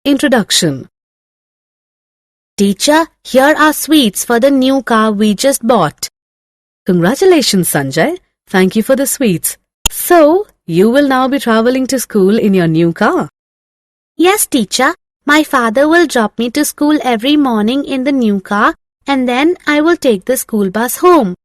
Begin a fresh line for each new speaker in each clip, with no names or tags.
Introduction. Teacher, here are sweets for the new car we just bought. Congratulations, Sanjay. Thank you for the sweets. So, you will now be traveling to school in your new car?
Yes, teacher. My father will drop me to school every morning in the new car and then I will take the school bus home.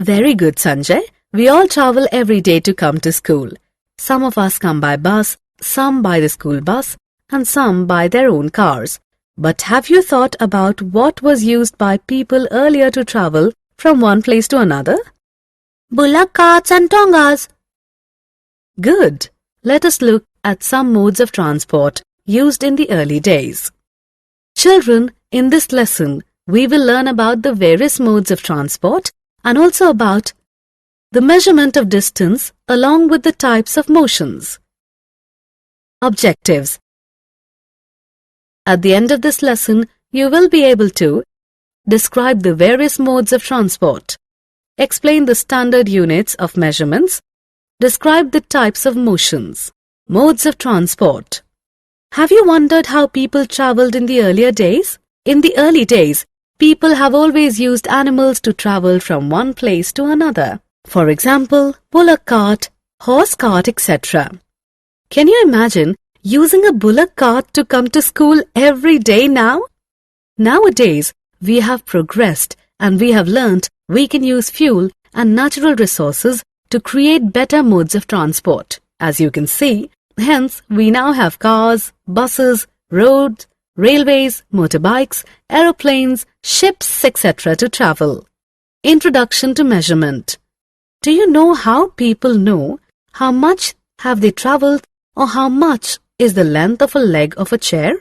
Very good, Sanjay. We all travel every day to come to school. Some of us come by bus, some by the school bus, and some by their own cars. But have you thought about what was used by people earlier to travel from one place to another?
Bullock carts and tongas.
Good. Let us look at some modes of transport used in the early days. Children, in this lesson, we will learn about the various modes of transport and also about the measurement of distance along with the types of motions. Objectives. At the end of this lesson, you will be able to describe the various modes of transport, explain the standard units of measurements, describe the types of motions. Modes of transport. Have you wondered how people traveled in the earlier days? In the early days, people have always used animals to travel from one place to another. For example, bullock cart, horse cart, etc. Can you imagine using a bullock cart to come to school every day now? Nowadays, we have progressed and we have learnt we can use fuel and natural resources to create better modes of transport. As you can see, hence we now have cars, buses, roads, railways, motorbikes, aeroplanes, ships, etc. to travel. Introduction to measurement. Do you know how people know how much have they travelled or how much is the length of a leg of a chair?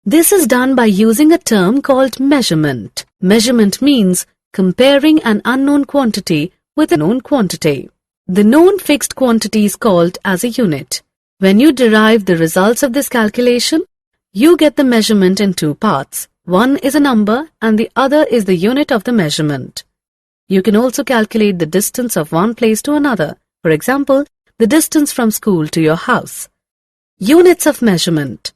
This is done by using a term called measurement. Measurement means comparing an unknown quantity with a known quantity. The known fixed quantity is called as a unit. When you derive the results of this calculation, you get the measurement in two parts. One is a number and the other is the unit of the measurement. You can also calculate the distance of one place to another. For example, the distance from school to your house. Units of measurement.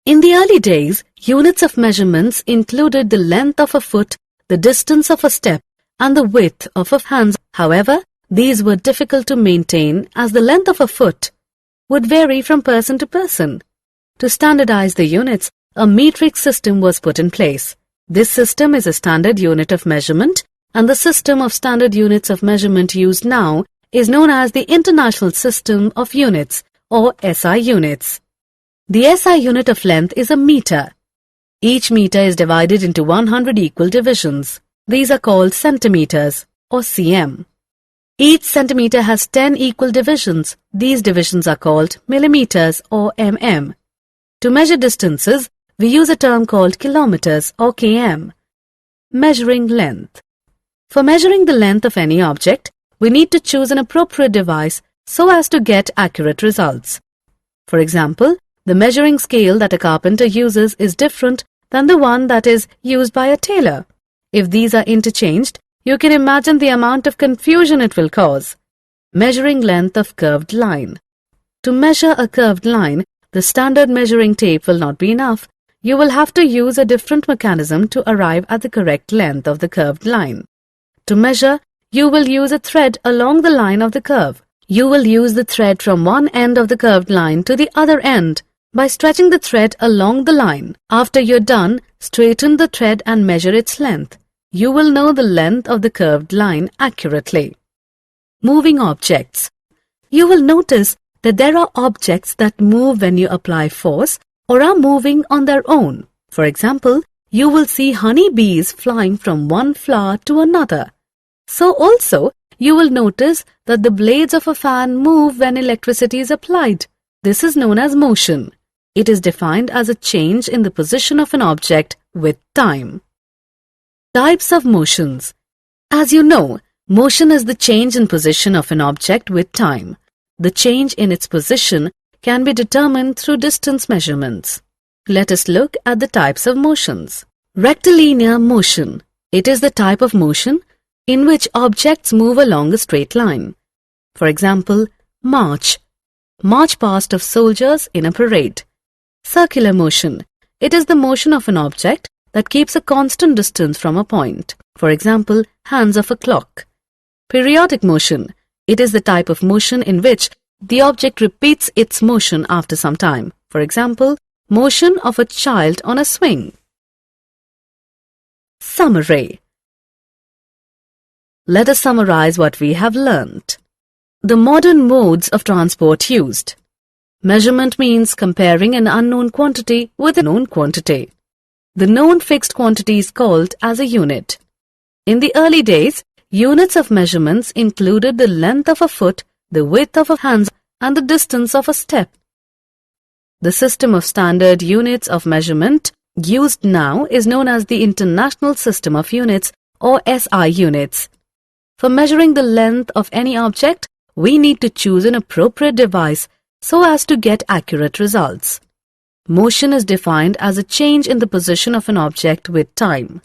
In the early days, units of measurements included the length of a foot, the distance of a step, and the width of a hand. However, these were difficult to maintain as the length of a foot would vary from person to person. To standardize the units, a metric system was put in place. This system is a standard unit of measurement, and the system of standard units of measurement used now is known as the International System of Units, or SI units. The SI unit of length is a meter. Each meter is divided into 100 equal divisions. These are called centimeters, or cm. Each centimeter has 10 equal divisions. These divisions are called millimeters, or mm. To measure distances, we use a term called kilometers, or km. Measuring length. For measuring the length of any object, we need to choose an appropriate device so as to get accurate results. For example, the measuring scale that a carpenter uses is different than the one that is used by a tailor. If these are interchanged, you can imagine the amount of confusion it will cause. Measuring length of curved line. To measure a curved line, the standard measuring tape will not be enough. You will have to use a different mechanism to arrive at the correct length of the curved line. To measure, you will use a thread along the line of the curve. You will use the thread from one end of the curved line to the other end by stretching the thread along the line. After you're done, straighten the thread and measure its length. You will know the length of the curved line accurately. Moving objects. You will notice that there are objects that move when you apply force or are moving on their own. For example, you will see honey bees flying from one flower to another. So also, you will notice that the blades of a fan move when electricity is applied. This is known as motion. It is defined as a change in the position of an object with time. Types of motions. As you know, motion is the change in position of an object with time. The change in its position can be determined through distance measurements. Let us look at the types of motions. Rectilinear motion. It is the type of motion in which objects move along a straight line. For example, march. March past of soldiers in a parade. Circular motion. It is the motion of an object that keeps a constant distance from a point. For example, hands of a clock. Periodic motion. It is the type of motion in which the object repeats its motion after some time. For example, motion of a child on a swing. Summary. Let us summarize what we have learnt. The modern modes of transport used. Measurement means comparing an unknown quantity with a known quantity. The known fixed quantity is called as a unit. In the early days, units of measurements included the length of a foot, the width of a hand, and the distance of a step. The system of standard units of measurement used now is known as the International System of Units or SI units. For measuring the length of any object, we need to choose an appropriate device so as to get accurate results. Motion is defined as a change in the position of an object with time.